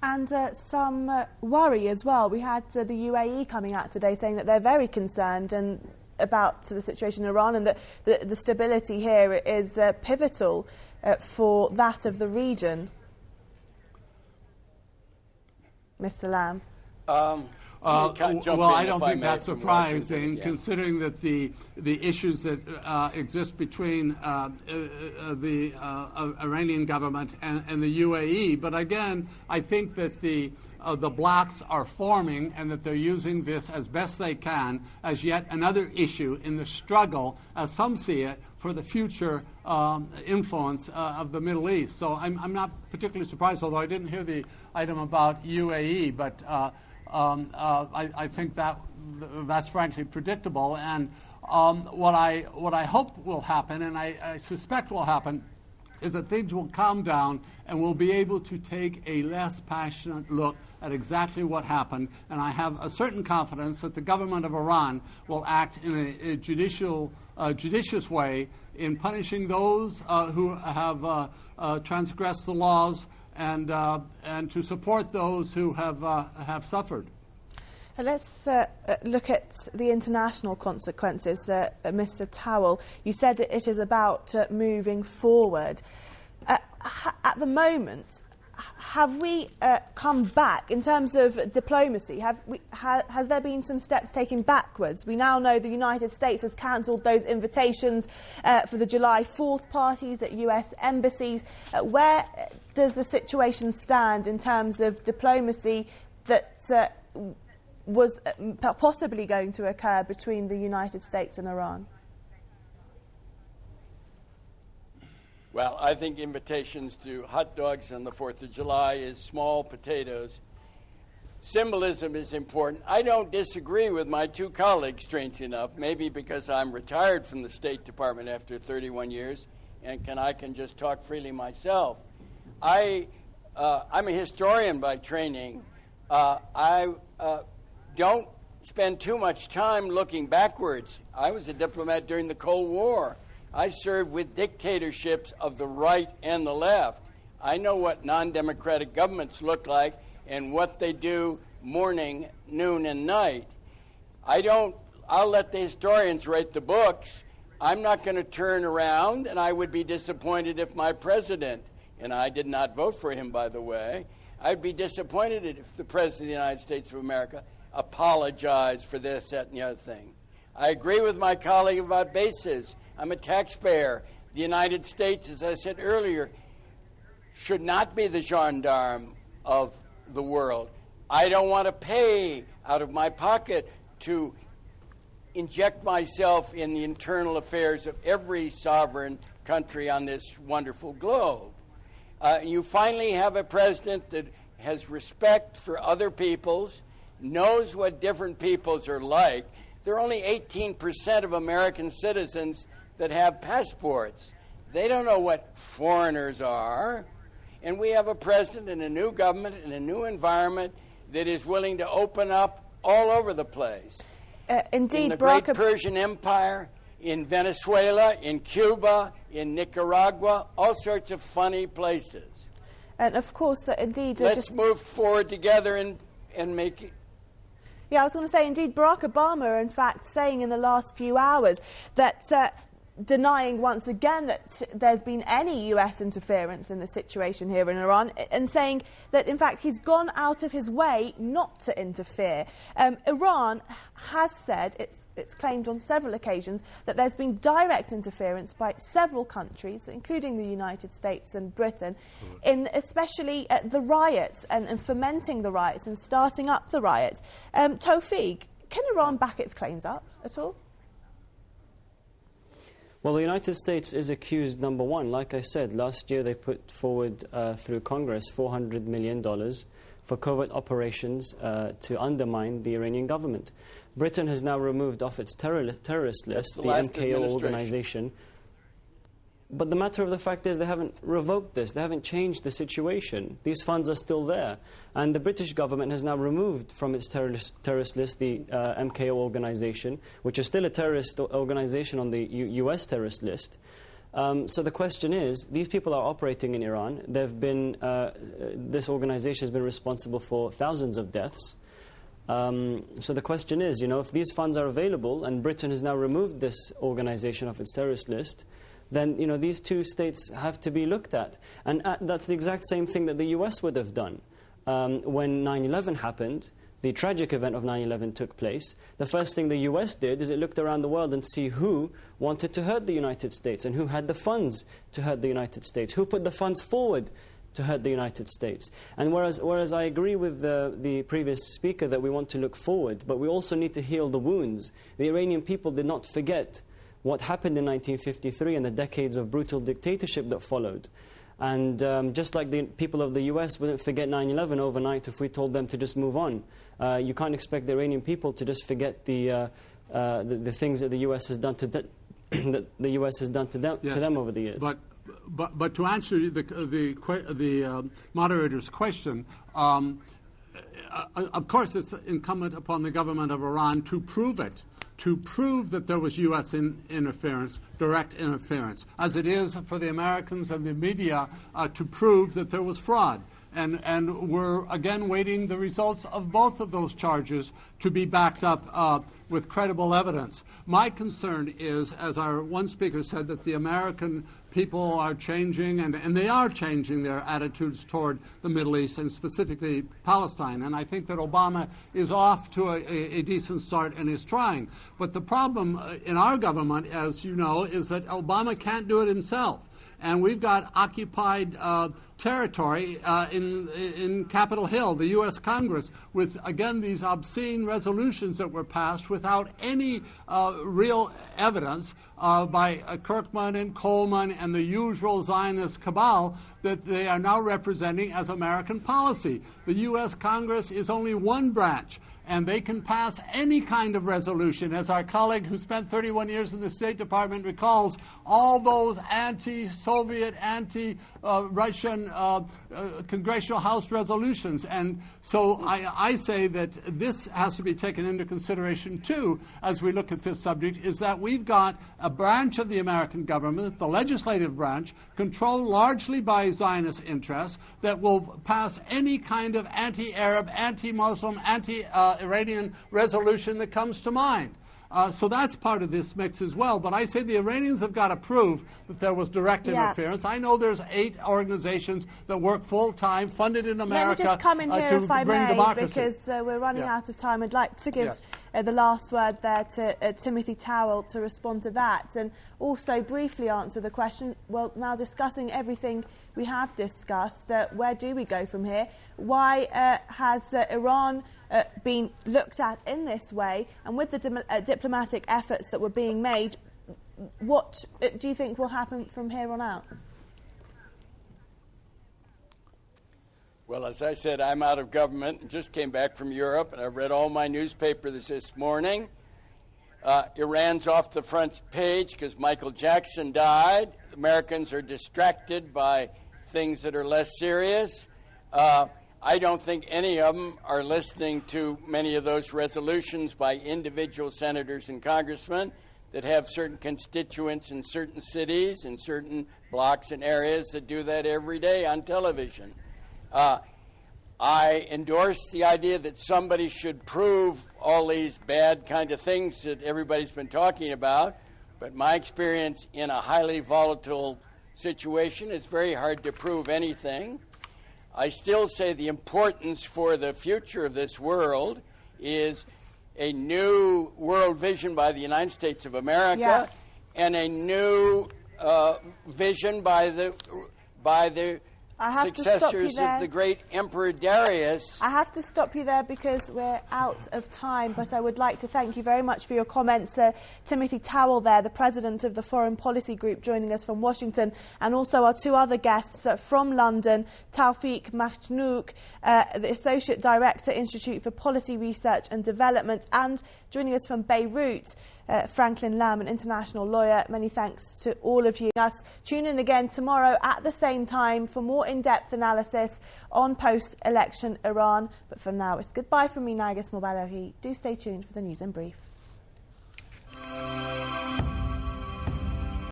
And some worry as well. We had the UAE coming out today saying that they're very concerned about the situation in Iran, and that the stability here is pivotal for that of the region. Mr. Lamb. Well, I don't think that's surprising, considering that the issues that exist between the Iranian government and the UAE. But again, I think that the blocs are forming, and that they're using this as best they can as yet another issue in the struggle, as some see it, for the future influence of the Middle East. So I'm not particularly surprised, although I didn't hear the item about UAE, but I think that's frankly predictable. And what I hope will happen, and I suspect will happen, is that things will calm down and we'll be able to take a less passionate look at exactly what happened. And I have a certain confidence that the government of Iran will act in a judicious way in punishing those who have transgressed the laws, and to support those who have suffered. Let's look at the international consequences, Mr. Towell. You said it is about moving forward. At the moment, have we come back in terms of diplomacy? Has there been some steps taken backwards? We now know the United States has cancelled those invitations for the July 4th parties at US embassies. Where does the situation stand in terms of diplomacy that was possibly going to occur between the United States and Iran? Well, I think invitations to hot dogs on the 4th of July is small potatoes. Symbolism is important. I don't disagree with my two colleagues, strangely enough, maybe because I'm retired from the State Department after 31 years and I can just talk freely myself. I'm a historian by training. I don't spend too much time looking backwards. I was a diplomat during the Cold War. I served with dictatorships of the right and the left. I know what non-democratic governments look like and what they do morning, noon, and night. I'll let the historians write the books. I'm not going to turn around, and I would be disappointed if my president, and I did not vote for him, by the way, I'd be disappointed if the President of the United States of America apologized for this, that, and the other thing. I agree with my colleague about bases. I'm a taxpayer. The United States, as I said earlier, should not be the gendarme of the world. I don't want to pay out of my pocket to inject myself in the internal affairs of every sovereign country on this wonderful globe. You finally have a president that has respect for other peoples, knows what different peoples are like. There are only 18% of American citizens that have passports. They don't know what foreigners are. And we have a president and a new government and a new environment that is willing to open up all over the place. Indeed, in the great Persian Empire, in Venezuela, in Cuba, in Nicaragua, all sorts of funny places. And of course, indeed... Let's move forward together and make it... Yeah, I was going to say, indeed, Barack Obama, in fact, saying in the last few hours that denying once again that there's been any US interference in the situation here in Iran, and saying that, in fact, he's gone out of his way not to interfere. Iran has said, it's claimed on several occasions, that there's been direct interference by several countries, including the United States and Britain, in especially the riots and fomenting the riots and starting up the riots. Toufic, can Iran back its claims up at all? Well, the United States is accused, number one. Like I said, last year they put forward through Congress $400 million for covert operations to undermine the Iranian government. Britain has now removed off its terrorist list the MKO organization. But the matter of the fact is they haven't revoked this. They haven't changed the situation. These funds are still there. And the British government has now removed from its terrorist list the MKO organization, which is still a terrorist organization on the US terrorist list. So the question is, these people are operating in Iran. They've been, this organization has been responsible for thousands of deaths. So the question is, if these funds are available and Britain has now removed this organization off its terrorist list, then these two states have to be looked at. And that's the exact same thing that the US would have done. When 9/11 happened, the tragic event of 9/11 took place, the first thing the US did is it looked around the world and see who wanted to hurt the United States and who had the funds to hurt the United States, who put the funds forward to hurt the United States. And whereas I agree with the previous speaker that we want to look forward, but we also need to heal the wounds. The Iranian people did not forget what happened in 1953 and the decades of brutal dictatorship that followed. And just like the people of the US wouldn't forget 9/11 overnight if we told them to just move on. You can't expect the Iranian people to just forget the things that the US has done to that the US has done to them over the years. But to answer the moderator's question, of course it's incumbent upon the government of Iran to prove it, to prove that there was U.S. interference, direct interference, as it is for the Americans and the media to prove that there was fraud. And we're, again, waiting the results of both of those charges to be backed up with credible evidence. My concern is, as our one speaker said, that the American people are changing, and they are changing their attitudes toward the Middle East, and specifically Palestine. And I think that Obama is off to a decent start and is trying. But the problem in our government, as you know, is that Obama can't do it himself. And we've got occupied territory in Capitol Hill, the U.S. Congress, with, again, these obscene resolutions that were passed without any real evidence by Kirkman and Coleman and the usual Zionist cabal that they are now representing as American policy. The U.S. Congress is only one branch, and they can pass any kind of resolution. As our colleague who spent 31 years in the State Department recalls, all those anti-Soviet, anti-Russian Congressional House resolutions. And so I say that this has to be taken into consideration, too, as we look at this subject, is that we've got a branch of the American government, the legislative branch, controlled largely by Zionist interests, that will pass any kind of anti-Arab, anti-Muslim, anti-Iranian resolution that comes to mind. So that's part of this mix as well. But I say the Iranians have got to prove that there was direct interference. I know there's 8 organizations that work full-time, funded in America, Let me just come in here, if I may, democracy. Because we're running out of time. I'd like to give the last word there to Timothy Towell to respond to that, and also briefly answer the question, well, now discussing everything we have discussed, where do we go from here? Why has Iran been looked at in this way, and with the diplomatic efforts that were being made, what do you think will happen from here on out? Well, as I said, I'm out of government and just came back from Europe, and I've read all my newspapers this morning. Iran's off the front page because Michael Jackson died. Americans are distracted by things that are less serious. I don't think any of them are listening to many of those resolutions by individual senators and congressmen that have certain constituents in certain cities and certain blocks and areas that do that every day on television. I endorse the idea that somebody should prove all these bad kind of things that everybody's been talking about, but my experience in a highly volatile situation, it's very hard to prove anything. I still say the importance for the future of this world is a new world vision by the United States of America and a new vision by the successors of the great Emperor Darius. I have to stop you there because we're out of time, but I would like to thank you very much for your comments. Timothy Towell there, the President of the Foreign Policy Group, joining us from Washington, and also our 2 other guests from London, Toufic Machnouk, the Associate Director, Institute for Policy Research and Development, and joining us from Beirut, Franklin Lam, an international lawyer. Many thanks to all of you. Tune in again tomorrow at the same time for more in-depth analysis on post-election Iran. But for now, it's goodbye from me, Nargis Mobalaghi. Do stay tuned for the news in brief.